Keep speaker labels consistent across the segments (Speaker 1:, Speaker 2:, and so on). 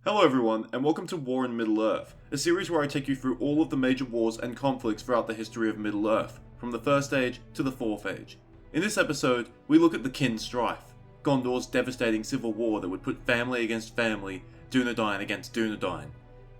Speaker 1: Hello everyone, and welcome to War in Middle-earth, a series where I take you through all of the major wars and conflicts throughout the history of Middle-earth, from the First Age to the Fourth Age. In this episode, we look at the Kin Strife, Gondor's devastating civil war that would put family against family, Dunedain against Dunedain.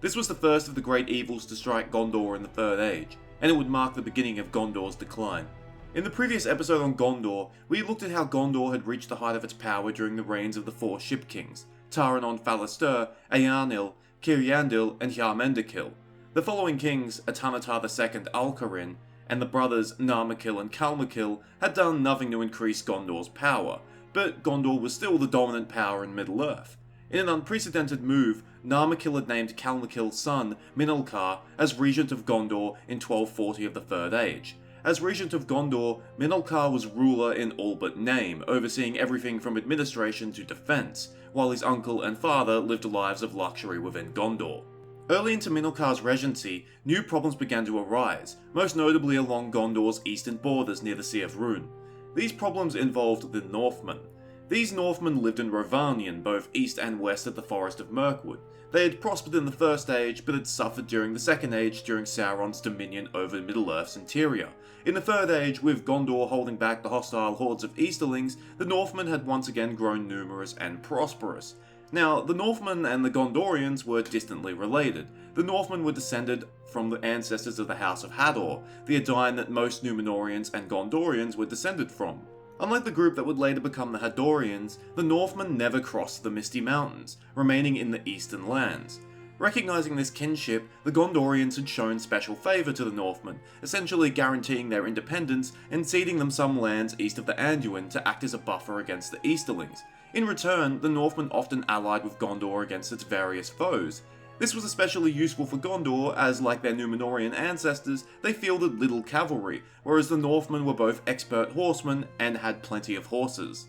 Speaker 1: This was the first of the great evils to strike Gondor in the Third Age, and it would mark the beginning of Gondor's decline. In the previous episode on Gondor, we looked at how Gondor had reached the height of its power during the reigns of the four Ship Kings, Taranon Falastur, Eärnil, Ciriandil, and Jarmendakil. The following kings, Atanatar II Alcarin, and the brothers Narmakil and Kalmakil, had done nothing to increase Gondor's power, but Gondor was still the dominant power in Middle-earth. In an unprecedented move, Narmakil had named Kalmakil's son, Minalcar, as regent of Gondor in 1240 of the Third Age. As regent of Gondor, Minalcar was ruler in all but name, overseeing everything from administration to defense, while his uncle and father lived lives of luxury within Gondor. Early into Minalcar's regency, new problems began to arise, most notably along Gondor's eastern borders near the Sea of Rhûn. These problems involved the Northmen. These Northmen lived in Rhovanion, both east and west of the Forest of Mirkwood. They had prospered in the First Age, but had suffered during the Second Age during Sauron's dominion over Middle-earth's interior. In the Third Age, with Gondor holding back the hostile hordes of Easterlings, the Northmen had once again grown numerous and prosperous. Now, the Northmen and the Gondorians were distantly related. The Northmen were descended from the ancestors of the House of Hador, the Edain that most Númenóreans and Gondorians were descended from. Unlike the group that would later become the Hadorians, the Northmen never crossed the Misty Mountains, remaining in the Eastern lands. Recognizing this kinship, the Gondorians had shown special favour to the Northmen, essentially guaranteeing their independence and ceding them some lands east of the Anduin to act as a buffer against the Easterlings. In return, the Northmen often allied with Gondor against its various foes. This was especially useful for Gondor as, like their Númenórean ancestors, they fielded little cavalry, whereas the Northmen were both expert horsemen and had plenty of horses.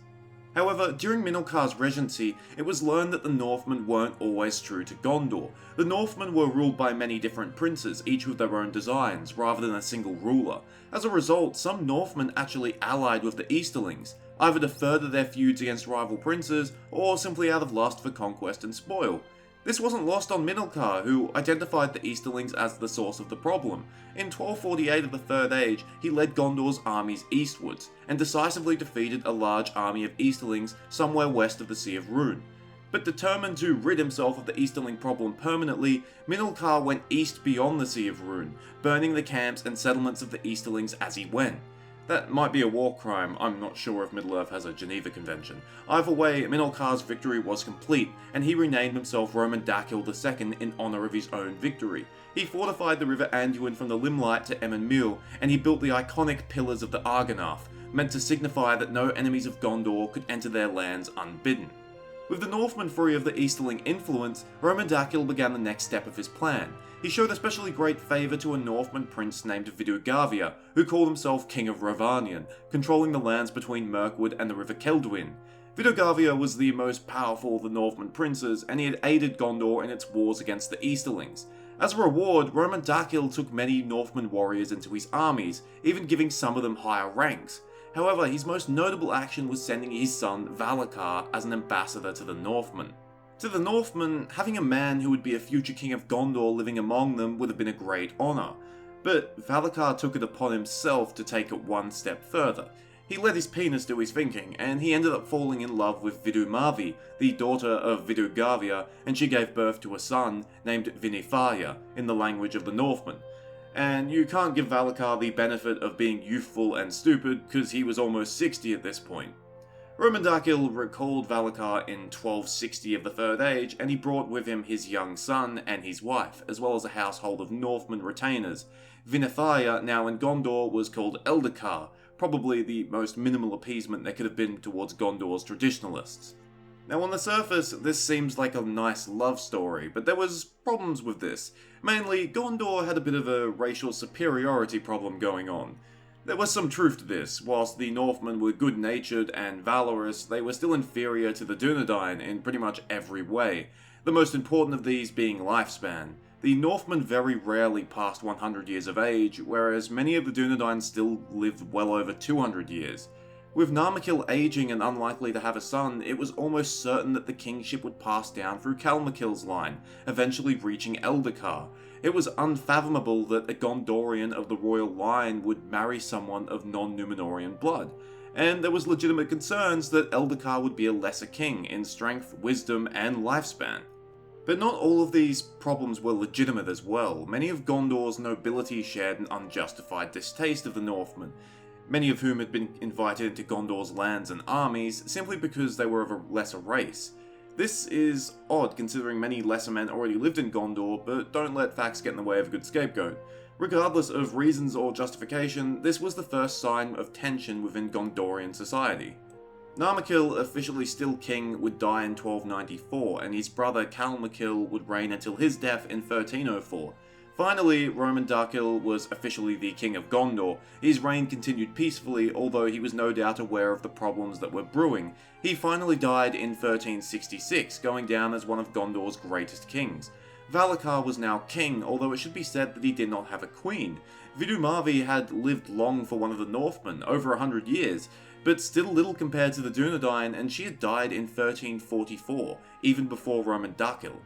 Speaker 1: However, during Minalcar's regency, it was learned that the Northmen weren't always true to Gondor. The Northmen were ruled by many different princes, each with their own designs, rather than a single ruler. As a result, some Northmen actually allied with the Easterlings, either to further their feuds against rival princes, or simply out of lust for conquest and spoil. This wasn't lost on Minalcar, who identified the Easterlings as the source of the problem. In 1248 of the Third Age, he led Gondor's armies eastwards, and decisively defeated a large army of Easterlings somewhere west of the Sea of Rhûn. But determined to rid himself of the Easterling problem permanently, Minalcar went east beyond the Sea of Rhûn, burning the camps and settlements of the Easterlings as he went. That might be a war crime, I'm not sure if Middle-earth has a Geneva Convention. Either way, Minalcar's victory was complete, and he renamed himself Roman-Dacil II in honour of his own victory. He fortified the river Anduin from the Limelight to Emyn Muil, and he built the iconic Pillars of the Argonath, meant to signify that no enemies of Gondor could enter their lands unbidden. With the Northmen free of the Easterling influence, Roman-Dacil began the next step of his plan. He showed especially great favour to a Northman prince named Vidu-Garvia, who called himself King of Rhovanion, controlling the lands between Mirkwood and the River Celduin. Vidu-Garvia was the most powerful of the Northman princes, and he had aided Gondor in its wars against the Easterlings. As a reward, Roman-Dacil took many Northman warriors into his armies, even giving some of them higher ranks. However, his most notable action was sending his son Valacar as an ambassador to the Northmen. To the Northmen, having a man who would be a future king of Gondor living among them would have been a great honour. But Valacar took it upon himself to take it one step further. He let his penis do his thinking, and he ended up falling in love with Vidu-Mavi, the daughter of Vidu-Garvia, and she gave birth to a son named Vinifaria, in the language of the Northmen. And you can't give Valacar the benefit of being youthful and stupid, because he was almost 60 at this point. Roman-Dacil recalled Valacar in 1260 of the Third Age, and he brought with him his young son and his wife, as well as a household of Northmen retainers. Vinifaria, now in Gondor, was called Eldacar, probably the most minimal appeasement there could have been towards Gondor's traditionalists. Now on the surface, this seems like a nice love story, but there was problems with this. Mainly, Gondor had a bit of a racial superiority problem going on. There was some truth to this. Whilst the Northmen were good-natured and valorous, they were still inferior to the Dunedain in pretty much every way, the most important of these being lifespan. The Northmen very rarely passed 100 years of age, whereas many of the Dunedain still lived well over 200 years. With Narmakil aging and unlikely to have a son, it was almost certain that the kingship would pass down through Kalmakil's line, eventually reaching Eldacar. It was unfathomable that a Gondorian of the royal line would marry someone of non-Númenórean blood, and there was legitimate concerns that Eldacar would be a lesser king in strength, wisdom, and lifespan. But not all of these problems were legitimate as well. Many of Gondor's nobility shared an unjustified distaste of the Northmen, many of whom had been invited into Gondor's lands and armies simply because they were of a lesser race. This is odd considering many lesser men already lived in Gondor, but don't let facts get in the way of a good scapegoat. Regardless of reasons or justification, this was the first sign of tension within Gondorian society. Narmakil, officially still king, would die in 1294, and his brother Kalmakil would reign until his death in 1304. Finally, Roman-Darkil was officially the king of Gondor. His reign continued peacefully, although he was no doubt aware of the problems that were brewing. He finally died in 1366, going down as one of Gondor's greatest kings. Valacar was now king, although it should be said that he did not have a queen. Vidumarvi had lived long for one of the Northmen, over 100 years, but still little compared to the Dunedain, and she had died in 1344, even before Roman-Darkil.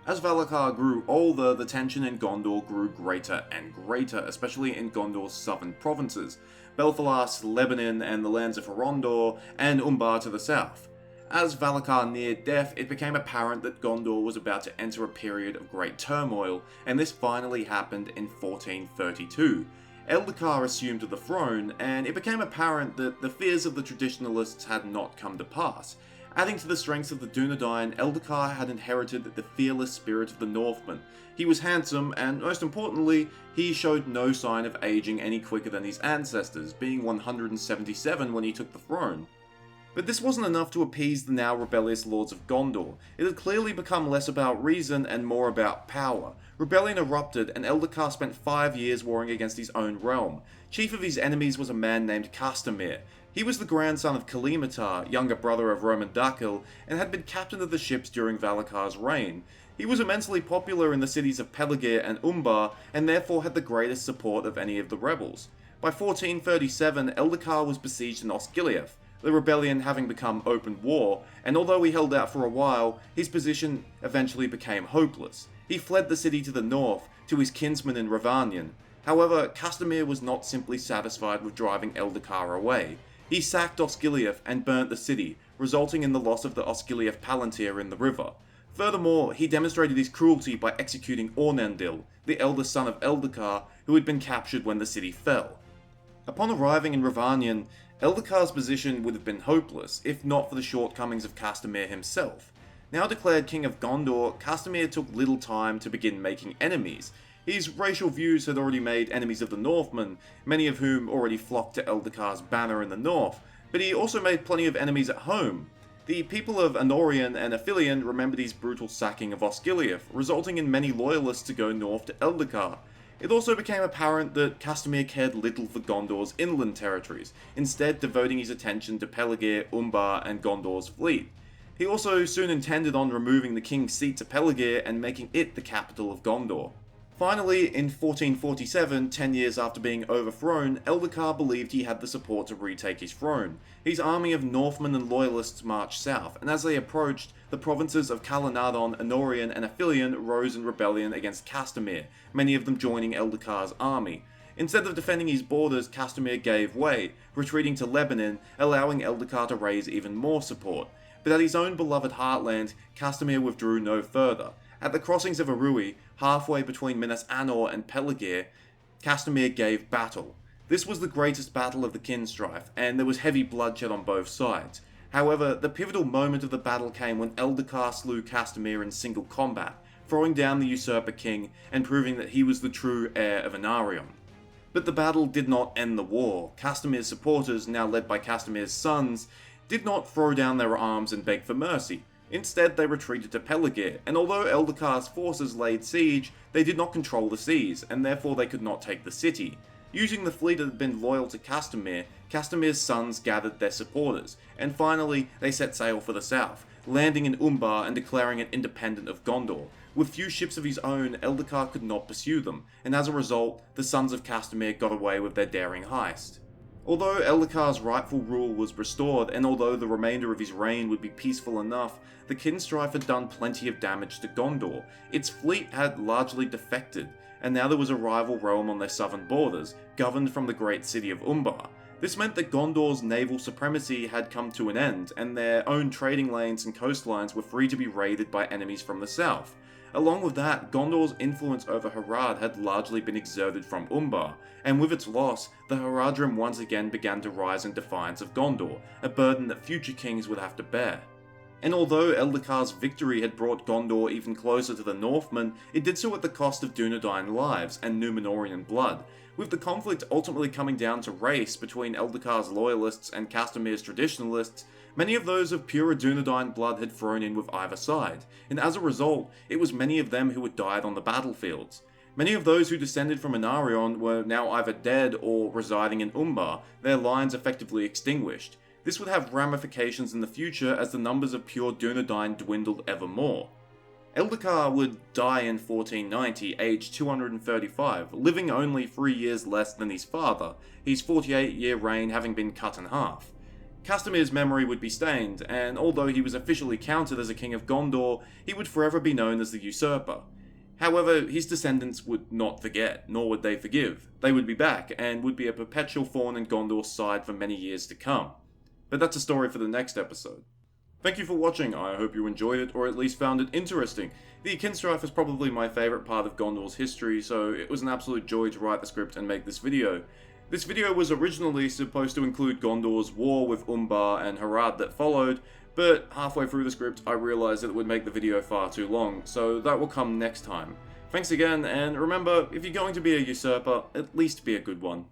Speaker 1: As Valacar grew older, the tension in Gondor grew greater and greater, especially in Gondor's southern provinces, Belfalas, Lebanon, and the lands of Horondor, and Umbar to the south. As Valacar neared death, it became apparent that Gondor was about to enter a period of great turmoil, and this finally happened in 1432. Eldacar assumed the throne, and it became apparent that the fears of the traditionalists had not come to pass. Adding to the strengths of the Dunedain, Eldacar had inherited the fearless spirit of the Northmen. He was handsome, and most importantly, he showed no sign of aging any quicker than his ancestors, being 177 when he took the throne. But this wasn't enough to appease the now rebellious lords of Gondor. It had clearly become less about reason and more about power. Rebellion erupted, and Eldacar spent 5 years warring against his own realm. Chief of his enemies was a man named Castamir. He was the grandson of Kalimatar, younger brother of Roman-Darkil, and had been captain of the ships during Valacar's reign. He was immensely popular in the cities of Peligir and Umbar, and therefore had the greatest support of any of the rebels. By 1437, Eldacar was besieged in Osgiliath, the rebellion having become open war, and although he held out for a while, his position eventually became hopeless. He fled the city to the north, to his kinsmen in Rhovanion. However, Castamir was not simply satisfied with driving Eldacar away. He sacked Osgiliath and burnt the city, resulting in the loss of the Osgiliath Palantir in the river. Furthermore, he demonstrated his cruelty by executing Ornandil, the eldest son of Eldacar, who had been captured when the city fell. Upon arriving in Rhovanion, Eldacar's position would have been hopeless, if not for the shortcomings of Castamir himself. Now declared king of Gondor, Castamir took little time to begin making enemies. His racial views had already made enemies of the Northmen, many of whom already flocked to Eldacar's banner in the north, but he also made plenty of enemies at home. The people of Anorion and Aphelion remembered his brutal sacking of Osgiliath, resulting in many loyalists to go north to Eldacar. It also became apparent that Castamir cared little for Gondor's inland territories, instead devoting his attention to Peligir, Umbar, and Gondor's fleet. He also soon intended on removing the king's seat to Peligir and making it the capital of Gondor. Finally, in 1447, 10 years after being overthrown, Eldacar believed he had the support to retake his throne. His army of Northmen and Loyalists marched south, and as they approached, the provinces of Calanadon, Anorion, and Aphelion rose in rebellion against Castamir, many of them joining Eldacar's army. Instead of defending his borders, Castamir gave way, retreating to Lebanon, allowing Eldacar to raise even more support. But at his own beloved heartland, Castamir withdrew no further. At the crossings of Arui, halfway between Minas Anor and Peligir, Castamir gave battle. This was the greatest battle of the Kinstrife, and there was heavy bloodshed on both sides. However, the pivotal moment of the battle came when Eldacar slew Castamir in single combat, throwing down the usurper king and proving that he was the true heir of Anarion. But the battle did not end the war. Castamir's supporters, now led by Castamir's sons, did not throw down their arms and beg for mercy. Instead, they retreated to Peligir, and although Eldacar's forces laid siege, they did not control the seas, and therefore they could not take the city. Using the fleet that had been loyal to Castamir, Castamir's sons gathered their supporters, and finally they set sail for the south, landing in Umbar and declaring it independent of Gondor. With few ships of his own, Eldacar could not pursue them, and as a result, the sons of Castamir got away with their daring heist. Although Eldakar's rightful rule was restored, and although the remainder of his reign would be peaceful enough, the Kinstrife had done plenty of damage to Gondor. Its fleet had largely defected, and now there was a rival realm on their southern borders, governed from the great city of Umbar. This meant that Gondor's naval supremacy had come to an end, and their own trading lanes and coastlines were free to be raided by enemies from the south. Along with that, Gondor's influence over Harad had largely been exerted from Umbar, and with its loss, the Haradrim once again began to rise in defiance of Gondor, a burden that future kings would have to bear. And although Eldakar's victory had brought Gondor even closer to the Northmen, it did so at the cost of Dunedain lives and Númenórean blood, with the conflict ultimately coming down to race between Eldakar's loyalists and Castamir's traditionalists. Many of those of purer Dunedain blood had thrown in with either side, and as a result, it was many of them who had died on the battlefields. Many of those who descended from Anarion were now either dead or residing in Umbar, their lines effectively extinguished. This would have ramifications in the future as the numbers of pure Dunedain dwindled ever more. Eldakar would die in 1490, aged 235, living only 3 years less than his father, his 48-year reign having been cut in half. Castamir's memory would be stained, and although he was officially counted as a king of Gondor, he would forever be known as the usurper. However, his descendants would not forget, nor would they forgive. They would be back, and would be a perpetual thorn in Gondor's side for many years to come. But that's a story for the next episode. Thank you for watching, I hope you enjoyed it, or at least found it interesting. The Kinstrife is probably my favourite part of Gondor's history, so it was an absolute joy to write the script and make this video. This video was originally supposed to include Gondor's war with Umbar and Harad that followed, but halfway through the script I realised that it would make the video far too long, so that will come next time. Thanks again, and remember, if you're going to be a usurper, at least be a good one.